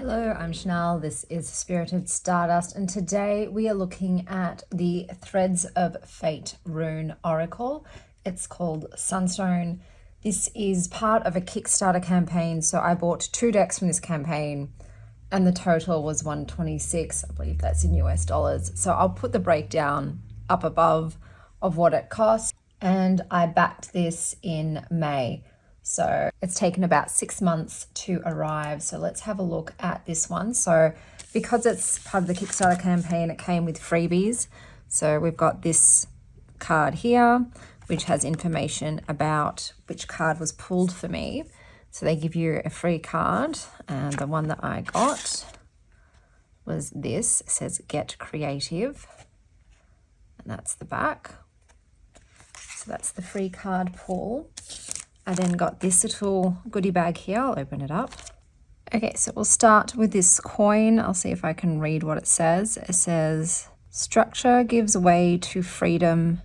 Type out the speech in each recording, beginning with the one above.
Hello, I'm Chanel. This is Spirited Stardust, and today we are looking at the Threads of Fate Rune Oracle. It's called Sunstone. This is part of a Kickstarter campaign, so I bought 2 decks from this campaign, and the total was $126. I believe that's in US dollars. So I'll put the breakdown up above of what it costs, and I backed this in May. So it's taken about 6 months to arrive. So let's have a look at this one. So because it's part of the Kickstarter campaign, it came with freebies. So we've got this card here, which has information about which card was pulled for me. So they give you a free card. And the one that I got was this. It says Get Creative. And that's the back. So that's the free card pull. I then got this little goodie bag here. I'll open it up. Okay, so we'll start with this coin. I'll see if I can read what it says. It says, structure gives way to freedom,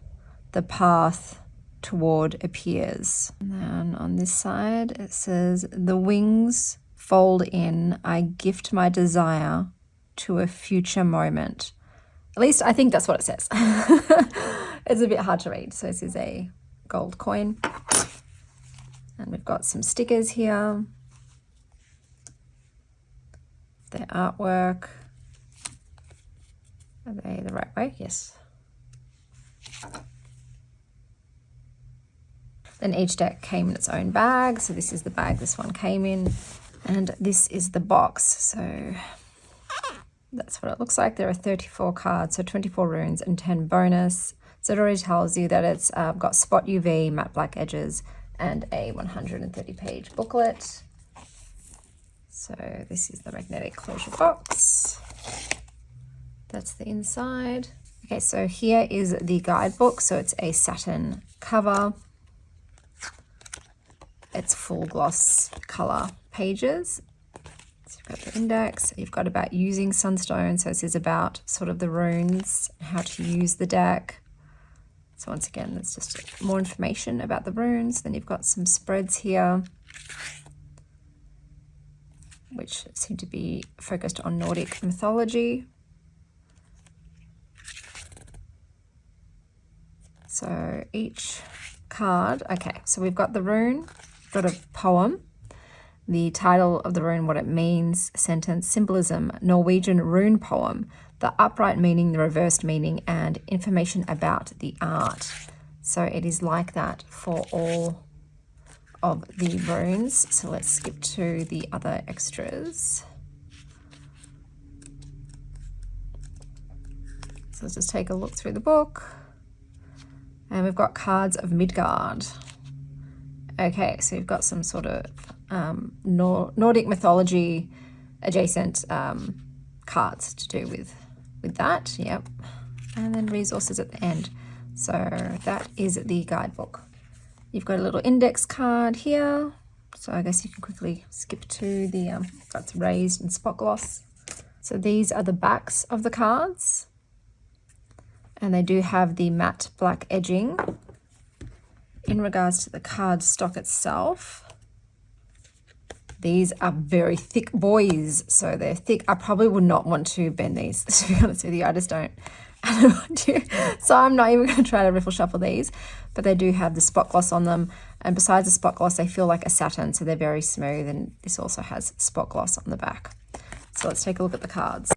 the path toward appears. And then on this side, it says, the wings fold in, I gift my desire to a future moment. At least I think that's what it says. It's a bit hard to read. So this is a gold coin. And we've got some stickers here. Their artwork. Are they the right way? Yes. Then each deck came in its own bag. So this is the bag this one came in. And this is the box. So that's what it looks like. There are 34 cards, so 24 runes and 10 bonus. So it already tells you that it's got spot UV, matte black edges, and a 130-page booklet. So this is the magnetic closure box. That's the inside. Okay, so here is the guidebook. So it's a satin cover. It's full gloss color pages. So you've got the index. You've got about using Sunstone. So this is about sort of the runes, how to use the deck. So once again, there's just more information about the runes. Then you've got some spreads here, which seem to be focused on Nordic mythology. So each card, okay, so we've got the rune, we've got a poem, the title of the rune, what it means, sentence, symbolism, Norwegian rune poem, the upright meaning, the reversed meaning, and information about the art. So it is like that for all of the runes. So let's skip to the other extras. So let's just take a look through the book. And we've got cards of Midgard. Okay, so you've got some sort of Nordic mythology adjacent cards to do with that, yep. And then resources at the end. So that is the guidebook. You've got a little index card here. So I guess you can quickly skip to the, that's raised and spot gloss. So these are the backs of the cards. And they do have the matte black edging. In regards to the card stock itself, these are very thick boys, so they're thick. I probably would not want to bend these, to be honest with you. I don't want to. So I'm not even going to try to riffle shuffle these, but they do have the spot gloss on them. And besides the spot gloss, they feel like a satin, so they're very smooth. And this also has spot gloss on the back. So let's take a look at the cards.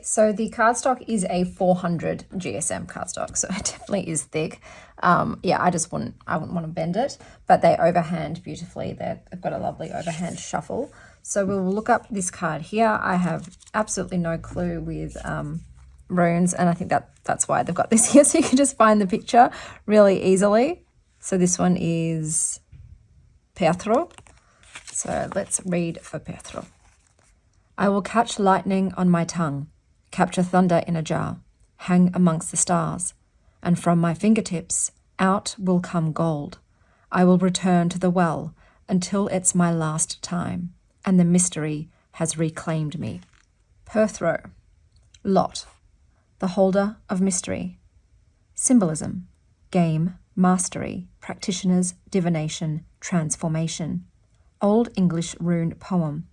so the cardstock is a 400 GSM cardstock, so it definitely is thick. Yeah, I wouldn't want to bend it, but they overhand beautifully. They've got a lovely overhand shuffle. So we'll look up this card here. I have absolutely no clue with runes, and I think that's why they've got this here, so you can just find the picture really easily. So this one is Flipthrough. So let's read for Flipthrough. I will catch lightning on my tongue, capture thunder in a jar, hang amongst the stars, and from my fingertips out will come gold. I will return to the well until it's my last time, and the mystery has reclaimed me. Flipthrough. Lot. The holder of mystery. Symbolism. Game, mastery, practitioners, divination, transformation. Old English rune poem.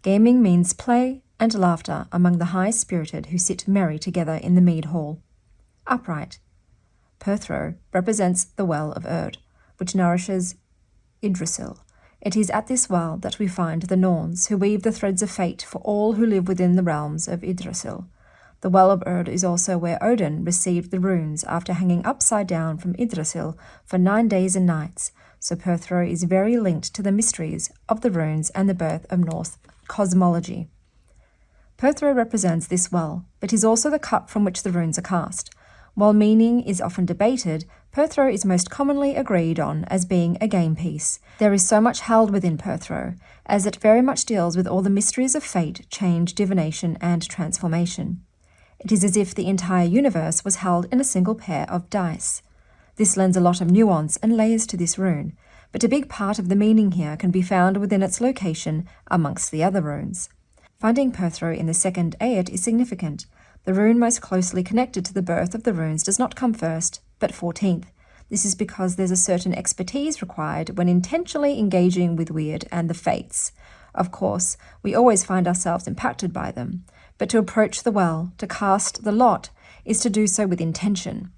Gaming means play and laughter among the high-spirited who sit merry together in the mead hall. Upright. Flipthrough represents the well of Erd, which nourishes Yggdrasil. It is at this well that we find the Norns, who weave the threads of fate for all who live within the realms of Yggdrasil. The well of Erd is also where Odin received the runes after hanging upside down from Yggdrasil for 9 days and nights, so Flipthrough is very linked to the mysteries of the runes and the birth of Norse cosmology. Flipthrough represents this well, but is also the cup from which the runes are cast. While meaning is often debated, Flipthrough is most commonly agreed on as being a game piece. There is so much held within Flipthrough, as it very much deals with all the mysteries of fate, change, divination, and transformation. It is as if the entire universe was held in a single pair of dice. This lends a lot of nuance and layers to this rune, but a big part of the meaning here can be found within its location amongst the other runes. Finding Flipthrough in the second Aed is significant. The rune most closely connected to the birth of the runes does not come first, but 14th. This is because there's a certain expertise required when intentionally engaging with weird and the fates. Of course, we always find ourselves impacted by them, but to approach the well, to cast the lot, is to do so with intention.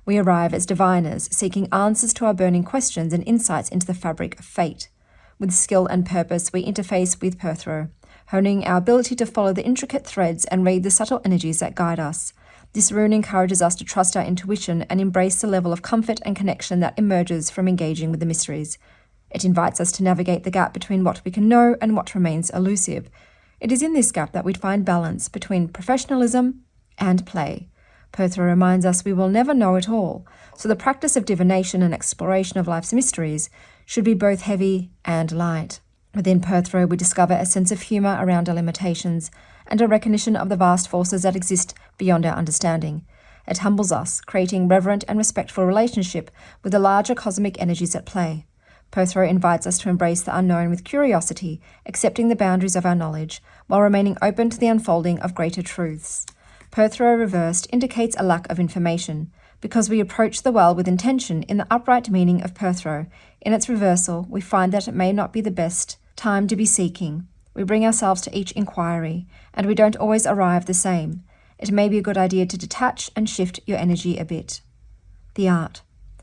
We arrive as diviners, seeking answers to our burning questions and insights into the fabric of fate. With skill and purpose, we interface with Flipthrough, honing our ability to follow the intricate threads and read the subtle energies that guide us. This rune encourages us to trust our intuition and embrace the level of comfort and connection that emerges from engaging with the mysteries. It invites us to navigate the gap between what we can know and what remains elusive. It is in this gap that we find balance between professionalism and play. Flipthrough reminds us we will never know it all, so the practice of divination and exploration of life's mysteries should be both heavy and light. Within Flipthrough, we discover a sense of humour around our limitations and a recognition of the vast forces that exist beyond our understanding. It humbles us, creating reverent and respectful relationship with the larger cosmic energies at play. Flipthrough invites us to embrace the unknown with curiosity, accepting the boundaries of our knowledge, while remaining open to the unfolding of greater truths. Flipthrough reversed indicates a lack of information, because we approach the well with intention in the upright meaning of Flipthrough. In its reversal, we find that it may not be the best time to be seeking. We bring ourselves to each inquiry, and we don't always arrive the same. It may be a good idea to detach and shift your energy a bit. The art.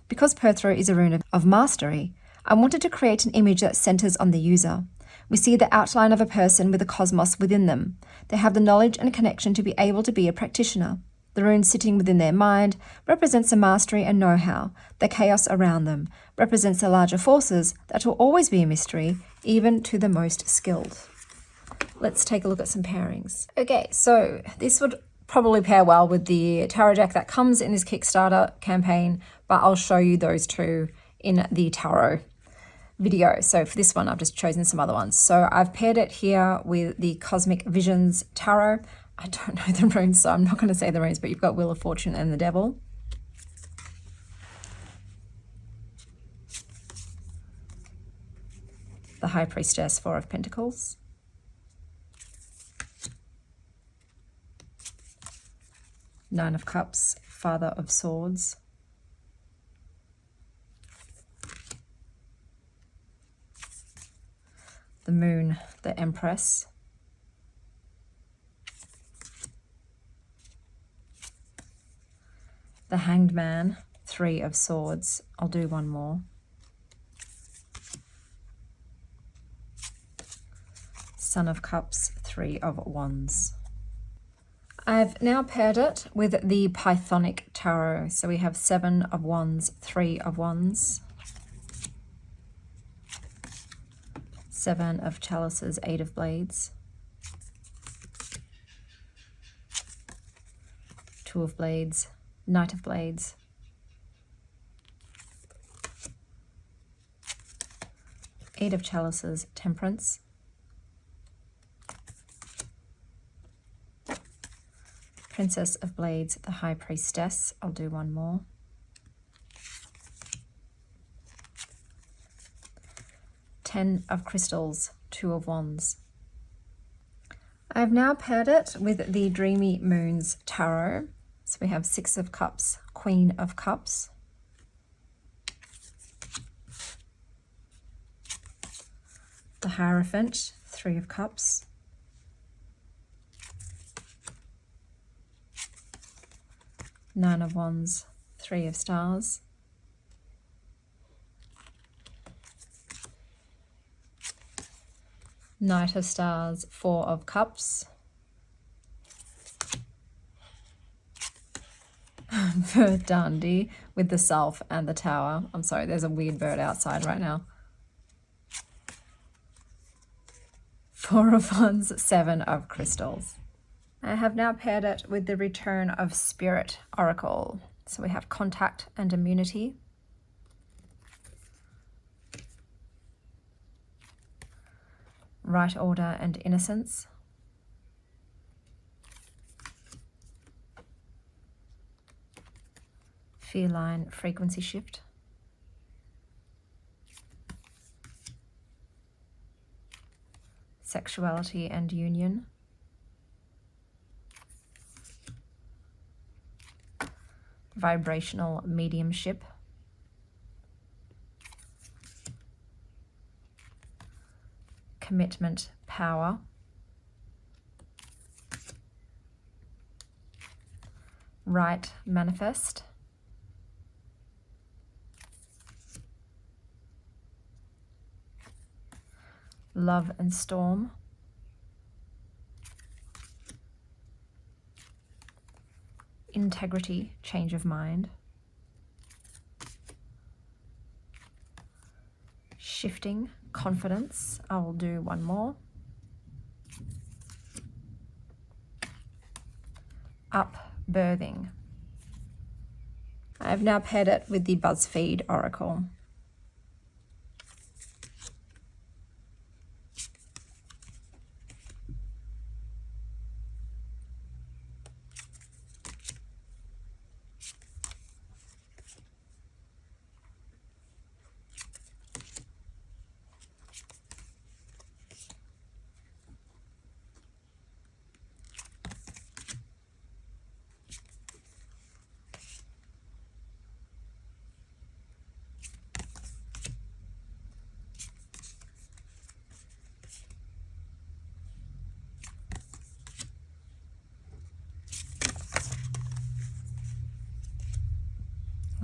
Because Flipthrough is a rune of mastery, I wanted to create an image that centers on the user. We see the outline of a person with the cosmos within them. They have the knowledge and connection to be able to be a practitioner. The rune sitting within their mind represents the mastery and know-how. The chaos around them represents the larger forces that will always be a mystery, even to the most skilled. Let's take a look at some pairings. Okay, so this would probably pair well with the tarot deck that comes in this Kickstarter campaign, but I'll show you those two in the tarot video. So for this one, I've just chosen some other ones. So I've paired it here with the Cosmic Visions Tarot. I don't know the runes, so I'm not going to say the runes, but you've got Wheel of Fortune and the Devil. The High Priestess, Four of Pentacles. Nine of Cups, Father of Swords. The Moon, the Empress. The Hanged Man, Three of Swords. I'll do one more. Son of Cups, Three of Wands. I've now paired it with the Pythonic Tarot. So we have 7 of Wands, 3 of Wands, 7 of Chalices, 8 of Blades, 2 of Blades, Knight of Blades, Eight of Chalices, Temperance, Princess of Blades, the High Priestess. I'll do one more. Ten of Crystals, Two of Wands. I've now paired it with the Dreamy Moons Tarot. So we have 6 of Cups, Queen of Cups, the Hierophant, 3 of Cups, Nine of Wands, 3 of Stars, Knight of Stars, 4 of Cups, Verdandi with the Self and the Tower. I'm sorry, there's a weird bird outside right now. 4 of Wands, 7 of Crystals. I have now paired it with the Return of Spirit Oracle. So we have Contact and Immunity, Right Order and Innocence, Feline Frequency Shift, Sexuality and Union, Vibrational Mediumship, Commitment Power, Right Manifest, Love and Storm, Integrity, Change of Mind, Shifting, Confidence. I will do one more. Upbirthing. I've now paired it with the BuzzFeed Oracle.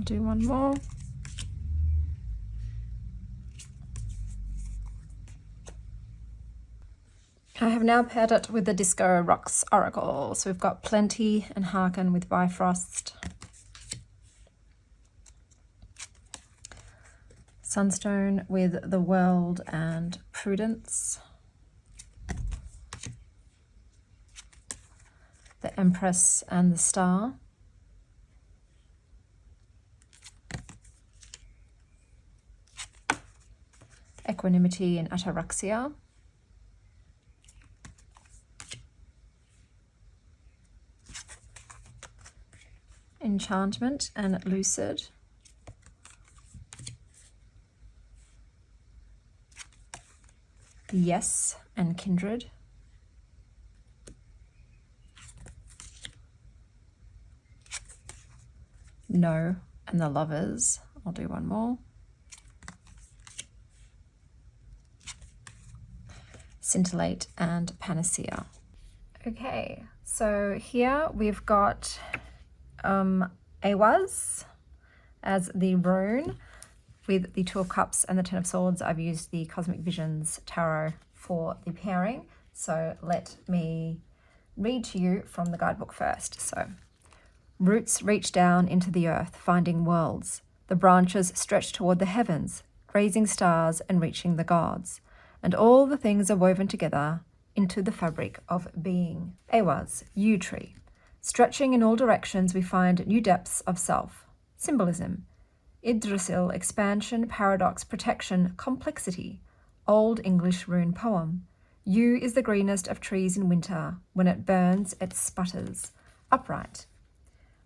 I'll do one more. I have now paired it with the Disco Rocks Oracle. So we've got Plenty and Hearken with Bifrost, Sunstone with the World and Prudence, the Empress and the Star, Equanimity and Ataraxia, Enchantment and Lucid, Yes and Kindred, No and the Lovers. I'll do one more. Scintillate and Panacea. Okay, so here we've got Awaz as the rune with the Two of Cups and the Ten of Swords. I've used the Cosmic Visions Tarot for the pairing. So let me read to you from the guidebook first. So, roots reach down into the earth, finding worlds. The branches stretch toward the heavens, grazing stars and reaching the gods. And all the things are woven together into the fabric of being. Ehwaz, yew tree. Stretching in all directions, we find new depths of self. Symbolism. Yggdrasil, expansion, paradox, protection, complexity. Old English rune poem. Yew is the greenest of trees in winter. When it burns, it sputters. Upright.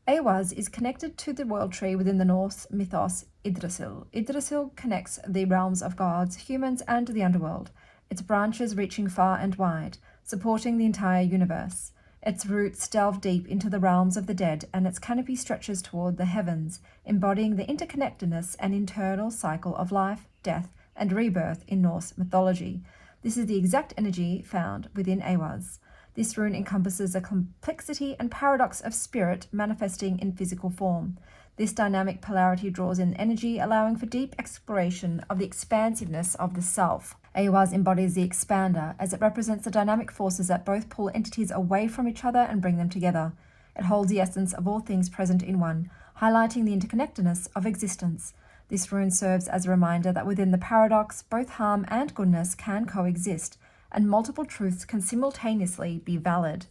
Ehwaz is connected to the world tree within the Norse mythos Yggdrasil. Yggdrasil connects the realms of gods, humans, and the underworld, its branches reaching far and wide, supporting the entire universe. Its roots delve deep into the realms of the dead, and its canopy stretches toward the heavens, embodying the interconnectedness and internal cycle of life, death, and rebirth in Norse mythology. This is the exact energy found within Ehwaz. This rune encompasses a complexity and paradox of spirit manifesting in physical form. This dynamic polarity draws in energy, allowing for deep exploration of the expansiveness of the self. Ehwaz embodies the expander, as it represents the dynamic forces that both pull entities away from each other and bring them together. It holds the essence of all things present in one, highlighting the interconnectedness of existence. This rune serves as a reminder that within the paradox, both harm and goodness can coexist, and multiple truths can simultaneously be valid.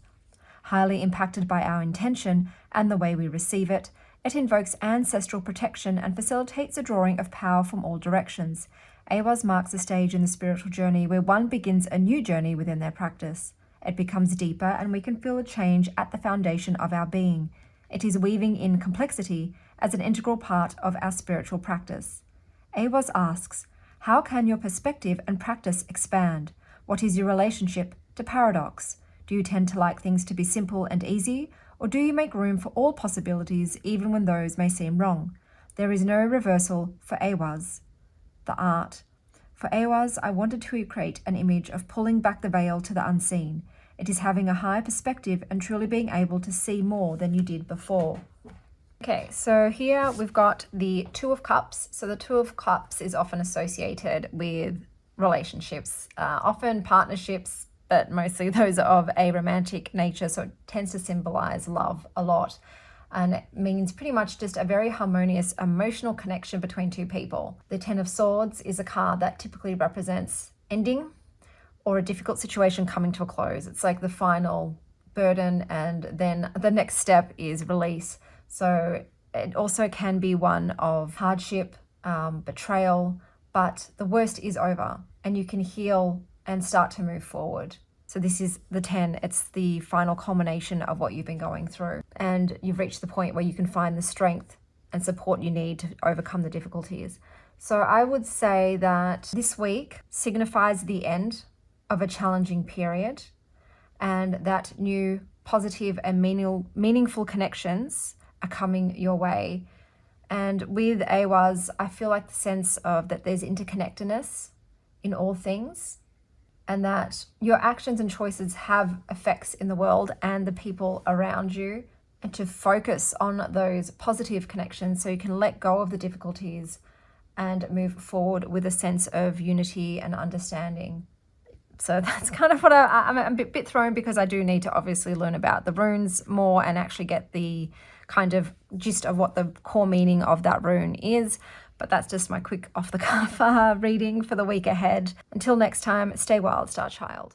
Highly impacted by our intention and the way we receive it, it invokes ancestral protection and facilitates a drawing of power from all directions. Ehwaz marks a stage in the spiritual journey where one begins a new journey within their practice. It becomes deeper, and we can feel a change at the foundation of our being. It is weaving in complexity as an integral part of our spiritual practice. Ehwaz asks, how can your perspective and practice expand? What is your relationship to paradox? Do you tend to like things to be simple and easy, or do you make room for all possibilities even when those may seem wrong? There is no reversal for Ehwaz. The art. For Ehwaz, I wanted to create an image of pulling back the veil to the unseen. It is having a high perspective and truly being able to see more than you did before. Okay, so here we've got the Two of Cups. So the Two of Cups is often associated with relationships, often partnerships, but mostly those of a romantic nature. So it tends to symbolize love a lot. And it means pretty much just a very harmonious emotional connection between two people. The Ten of Swords is a card that typically represents ending or a difficult situation coming to a close. It's like the final burden, and then the next step is release. So it also can be one of hardship, betrayal, but the worst is over and you can heal and start to move forward. So this is the 10. It's the final culmination of what you've been going through. And you've reached the point where you can find the strength and support you need to overcome the difficulties. So I would say that this week signifies the end of a challenging period, and that new positive and meaningful connections are coming your way. And with Ehwaz, I feel like the sense of that there's interconnectedness in all things, and that your actions and choices have effects in the world and the people around you, and to focus on those positive connections so you can let go of the difficulties and move forward with a sense of unity and understanding. So that's kind of what I'm a bit thrown, because I do need to obviously learn about the runes more and actually get the kind of gist of what the core meaning of that rune is. But that's just my quick off the cuff reading for the week ahead. Until next time, stay wild, Star Child.